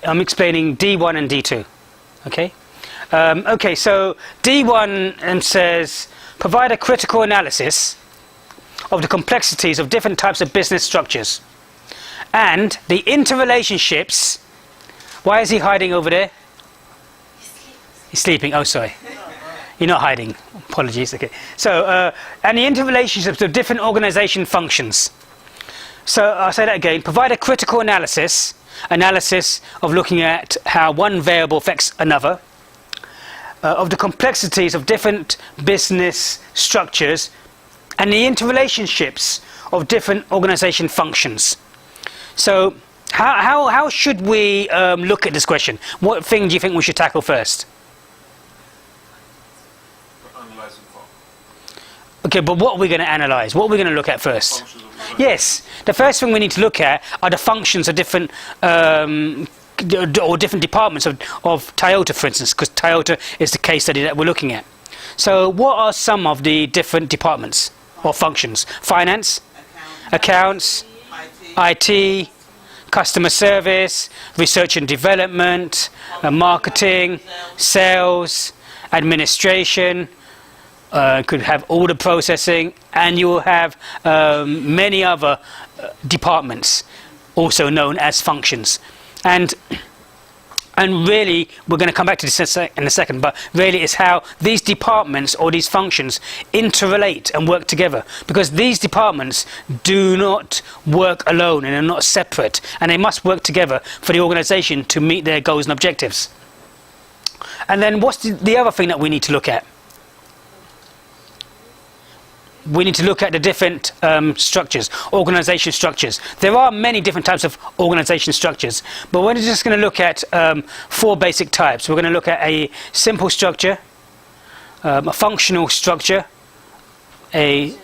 I'm explaining D1 and D2. Okay. Okay. So D1 says provide a critical analysis of the complexities of different types of business structures and the interrelationships. Why is he hiding over there? He's sleeping. Oh, sorry. You're not hiding. Apologies. Okay. So, and the interrelationships of different organization functions. So, I'll say that again. Provide a critical analysis of looking at how one variable affects another, of the complexities of different business structures, and the interrelationships of different organization functions. So, how should we look at this question? What thing do you think we should tackle first? Okay, but what are we going to analyze? What are we going to look at first? Yes, the first thing we need to look at are the functions of different or different departments of Toyota, for instance, because Toyota is the case study that we're looking at. So what are some of the different departments or functions? Finance, accounts, IT, customer service, research and development, marketing, sales, administration, could have order processing, and you will have many other departments, also known as functions. And really, we're going to come back to this in a second, but really it's how these departments or these functions interrelate and work together, because these departments do not work alone and are not separate, and they must work together for the organization to meet their goals and objectives. And then what's the other thing that we need to look at? We need to look at the different structures, organization structures. There are many different types of organization structures, but we're just going to look at 4 basic types. We're going to look at a simple structure, a functional structure, a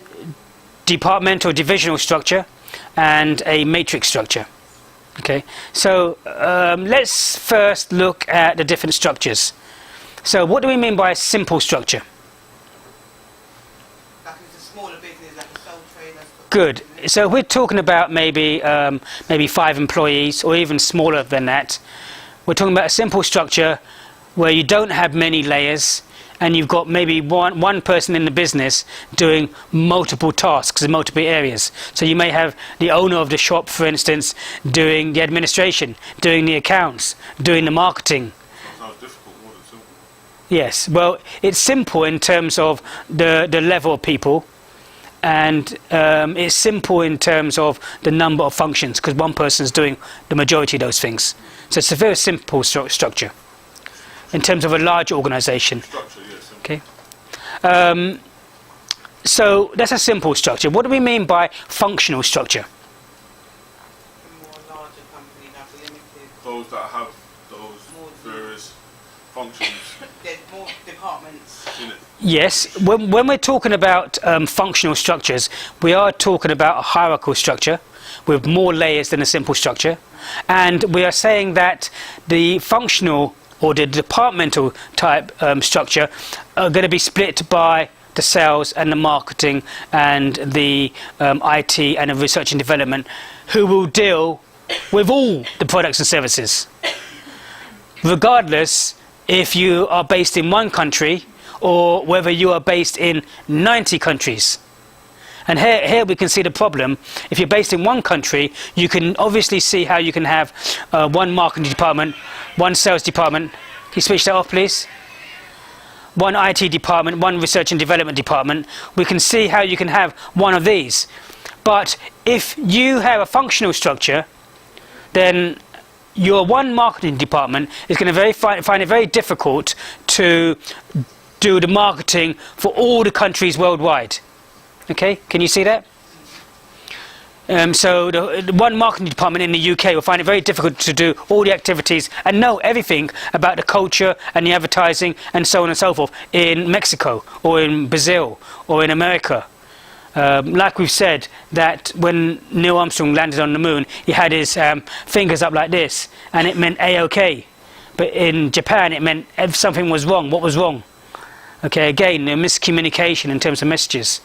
departmental divisional structure, and a matrix structure. Okay, so let's first look at the different structures. So what do we mean by a simple structure? Good. So we're talking about maybe 5 employees, or even smaller than that. We're talking about a simple structure where you don't have many layers, and you've got maybe one person in the business doing multiple tasks in multiple areas. So you may have the owner of the shop, for instance, doing the administration, doing the accounts, doing the marketing. Sounds difficult, more than simple. Yes. Well, it's simple in terms of the level of people. And it's simple in terms of the number of functions, because one person is doing the majority of those things. So it's a very simple structure in terms of a large organization. Structure, yes. Okay. So that's a simple structure. What do we mean by functional structure? Those that have those various functions. There's more departments in it. Yes, when we're talking about functional structures, we are talking about a hierarchical structure with more layers than a simple structure. And we are saying that the functional or the departmental type structure are going to be split by the sales and the marketing and the IT and the research and development, who will deal with all the products and services, regardless if you are based in one country or whether you are based in 90 countries. And here we can see the problem. If you're based in one country, you can obviously see how you can have one marketing department, one sales department. Can you switch that off, please? One IT department, one research and development department. We can see how you can have one of these. But if you have a functional structure, then your one marketing department is going to find it very difficult to do the marketing for all the countries worldwide. Okay, can you see that? So the one marketing department in the UK will find it very difficult to do all the activities and know everything about the culture and the advertising and so on and so forth in Mexico or in Brazil or in America. Like we've said, that when Neil Armstrong landed on the moon, he had his fingers up like this, and it meant A-OK. But in Japan, it meant if something was wrong. What was wrong? Okay, again, a miscommunication in terms of messages.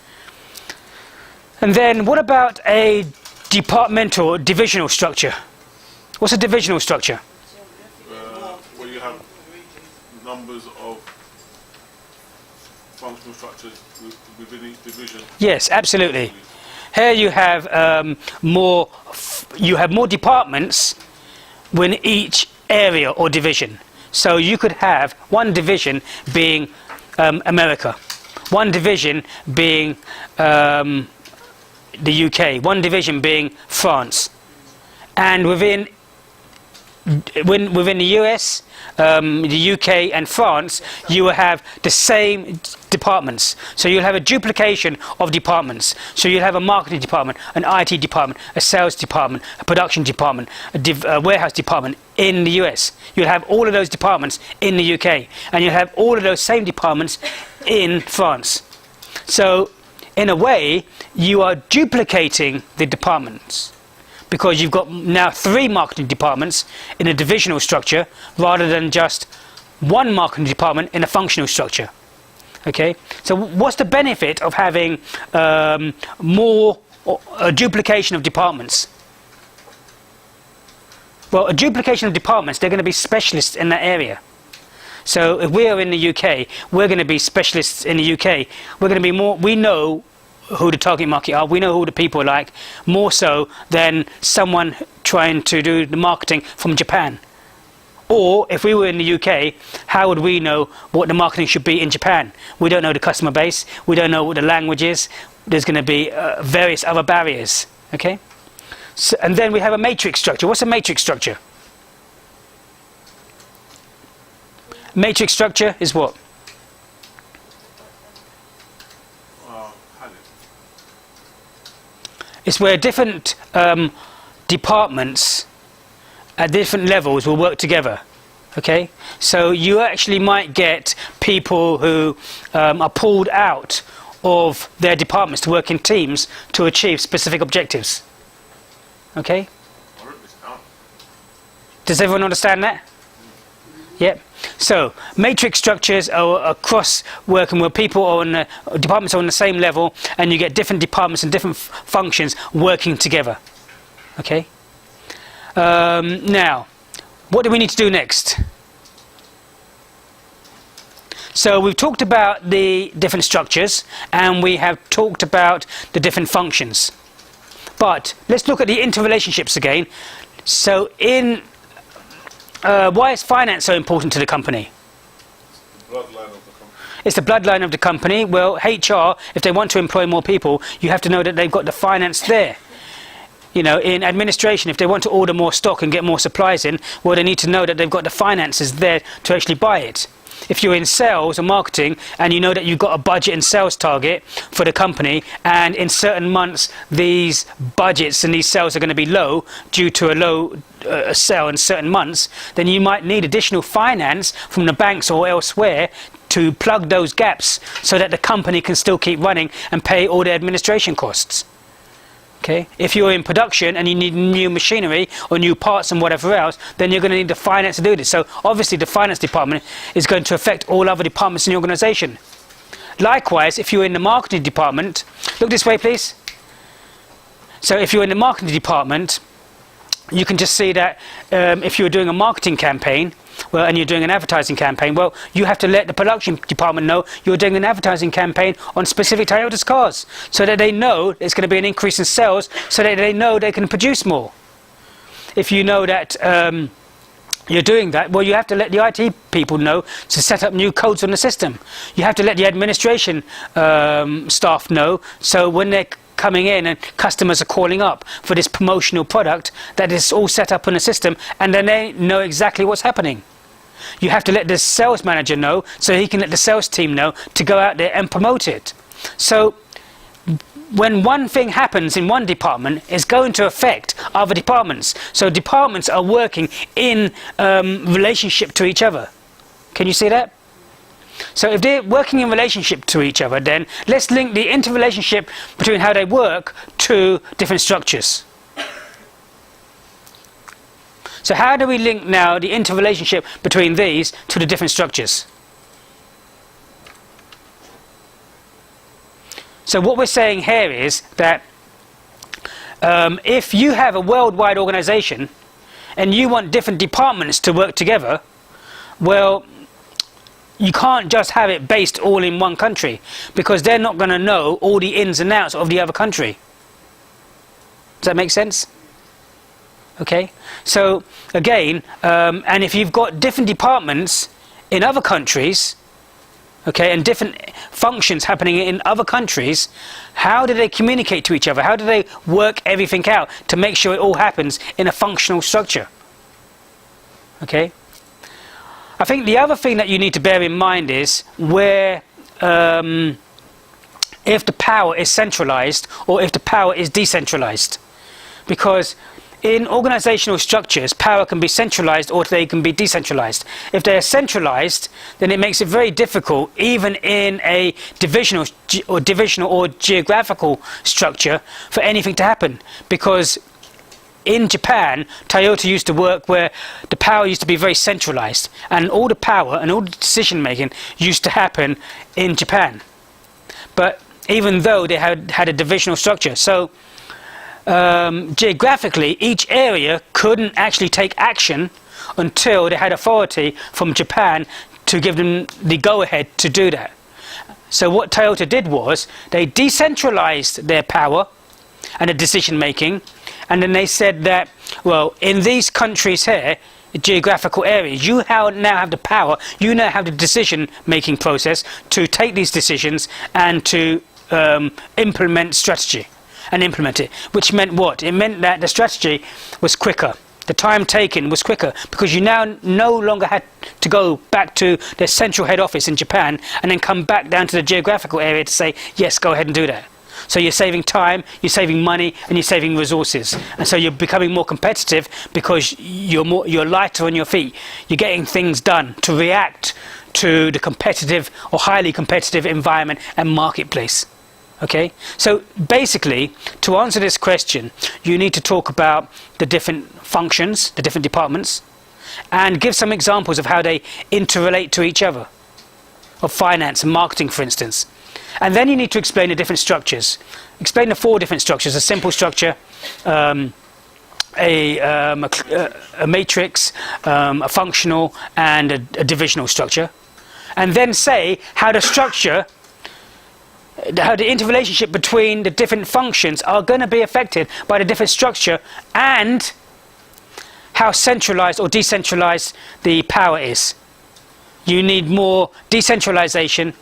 And then what about a departmental divisional structure? What's a divisional structure? numbers of functional structures within each division? Yes, absolutely. Here you have more departments within each area or division. So you could have one division being America, one division being the UK, one division being France, and within the US, the UK and France, you will have the same departments. So you'll have a duplication of departments. So you'll have a marketing department, an IT department, a sales department, a production department, a warehouse department in the US. You'll have all of those departments in the UK, and you'll have all of those same departments in France. So in a way, you are duplicating the departments, because you've got now 3 marketing departments in a divisional structure rather than just 1 marketing department in a functional structure. Okay, so what's the benefit of having a duplication of departments? Well, a duplication of departments, they're going to be specialists in that area. So if we are in the UK, we're going to be specialists in the UK. We're going to be more, we know who the target market are, we know who the people are like, more so than someone trying to do the marketing from Japan. Or if we were in the UK, how would we know what the marketing should be in Japan? We don't know the customer base, we don't know what the language is, there's going to be various other barriers. Okay? So, and then we have a matrix structure. What's a matrix structure? Matrix structure is what? It's where different departments at different levels will work together. Okay, so you actually might get people who are pulled out of their departments to work in teams to achieve specific objectives. Okay, does everyone understand that? Yep. So matrix structures are across working where people are on departments are on the same level, and you get different departments and different functions working together. Okay. Now, what do we need to do next? So we've talked about the different structures, and we have talked about the different functions. But let's look at the interrelationships again. So why is finance so important to the company? The bloodline of the company. It's the bloodline of the company. Well, HR, if they want to employ more people, you have to know that they've got the finance there. You know, in administration, if they want to order more stock and get more supplies in, well, they need to know that they've got the finances there to actually buy it. If you're in sales or marketing and you know that you've got a budget and sales target for the company, and in certain months these budgets and these sales are going to be low due to a low sale in certain months, then you might need additional finance from the banks or elsewhere to plug those gaps so that the company can still keep running and pay all the administration costs. Okay. If you're in production and you need new machinery or new parts and whatever else, then you're going to need the finance to do this. So obviously the finance department is going to affect all other departments in the organisation. Likewise, if you're in the marketing department, look this way please. So if you're in the marketing department, you can just see that if you're doing a marketing campaign, well, and you're doing an advertising campaign, well, you have to let the production department know you're doing an advertising campaign on specific Toyota's cars, so that they know there's going to be an increase in sales, so that they know they can produce more. If you know that you're doing that, well, you have to let the IT people know to set up new codes on the system. You have to let the administration staff know, so when they're coming in and customers are calling up for this promotional product, that is all set up on the system, and then they know exactly what's happening. You have to let the sales manager know so he can let the sales team know to go out there and promote it. So when one thing happens in one department, it's going to affect other departments. So departments are working in relationship to each other. Can you see that? So if they're working in relationship to each other, then let's link the interrelationship between how they work to different structures. So how do we link now the interrelationship between these to the different structures? So what we're saying here is that if you have a worldwide organization and you want different departments to work together, well, you can't just have it based all in one country, because they're not going to know all the ins and outs of the other country. Does that make sense? Okay, so again, and if you've got different departments in other countries, okay, and different functions happening in other countries, how do they communicate to each other? How do they work everything out to make sure it all happens in a functional structure? Okay, I think the other thing that you need to bear in mind is where if the power is centralized or if the power is decentralized. Because in organizational structures, power can be centralized or they can be decentralized. If they are centralized, then it makes it very difficult, even in a divisional or geographical structure, for anything to happen. Because in Japan, Toyota used to work where the power used to be very centralized, and all the power and all the decision making used to happen in Japan. But even though they had a divisional structure, so geographically, each area couldn't actually take action until they had authority from Japan to give them the go-ahead to do that. So what Toyota did was they decentralized their power and the decision-making, and then they said that, well, in these countries here, geographical areas, you now have the power, you now have the decision-making process to take these decisions and to implement strategy. And implement it, which meant what? It meant that the strategy was quicker. The time taken was quicker, because you now no longer had to go back to their central head office in Japan and then come back down to the geographical area to say, yes, go ahead and do that. So you're saving time, you're saving money, and you're saving resources. And so you're becoming more competitive because you're lighter on your feet. You're getting things done to react to the competitive or highly competitive environment and marketplace. Okay, so basically, to answer this question, you need to talk about the different functions, the different departments, and give some examples of how they interrelate to each other, of finance and marketing, for instance. And then you need to explain the different structures. Explain the 4 different structures: a simple structure, a matrix, a functional, and a divisional structure. And then say how the structure, how the interrelationship between the different functions are going to be affected by the different structure, and how centralized or decentralized the power is. You need more decentralization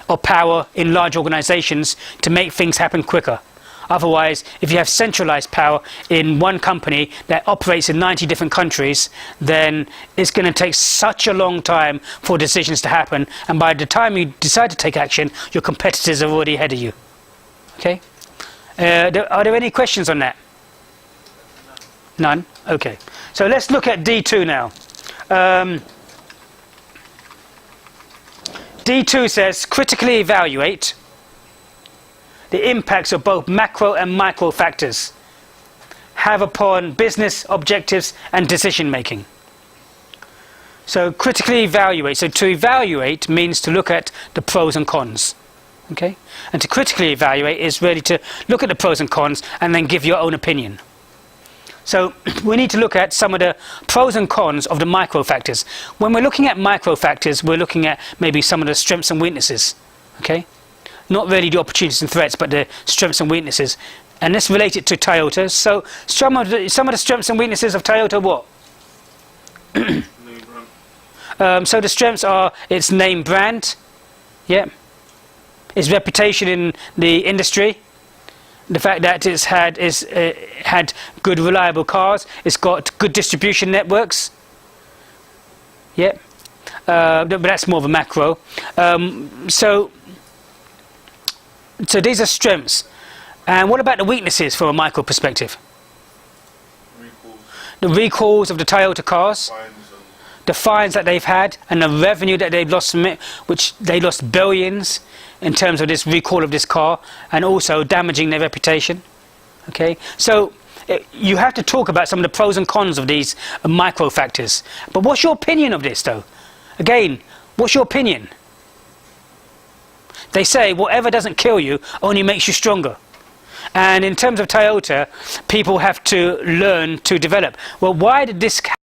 or power in large organizations to make things happen quicker. Otherwise, if you have centralized power in one company that operates in 90 different countries, then it's going to take such a long time for decisions to happen, and by the time you decide to take action, your competitors are already ahead of you. Okay? Are there any questions on that? None? Okay. So let's look at D2 now. D2 says, critically evaluate the impacts of both macro and micro factors have upon business objectives and decision making. So critically evaluate. So to evaluate means to look at the pros and cons. Okay? And to critically evaluate is really to look at the pros and cons and then give your own opinion. So we need to look at some of the pros and cons of the micro factors. When we're looking at micro factors, we're looking at maybe some of the strengths and weaknesses. Okay? Not really the opportunities and threats, but the strengths and weaknesses. And let's relate it to Toyota. So some of the strengths and weaknesses of Toyota, what? So the strengths are its name brand, yeah, its reputation in the industry, the fact that it's had good reliable cars, it's got good distribution networks, yeah, but that's more of a macro. So these are strengths. And what about the weaknesses from a micro perspective? Recalls. The recalls of the Toyota cars, the fines that they've had, and the revenue that they've lost from it, which they lost billions in terms of this recall of this car, and also damaging their reputation. Okay, so you have to talk about some of the pros and cons of these micro factors. But what's your opinion of this, though? Again, what's your opinion? They say whatever doesn't kill you only makes you stronger. And in terms of Toyota, people have to learn to develop. Well, why did this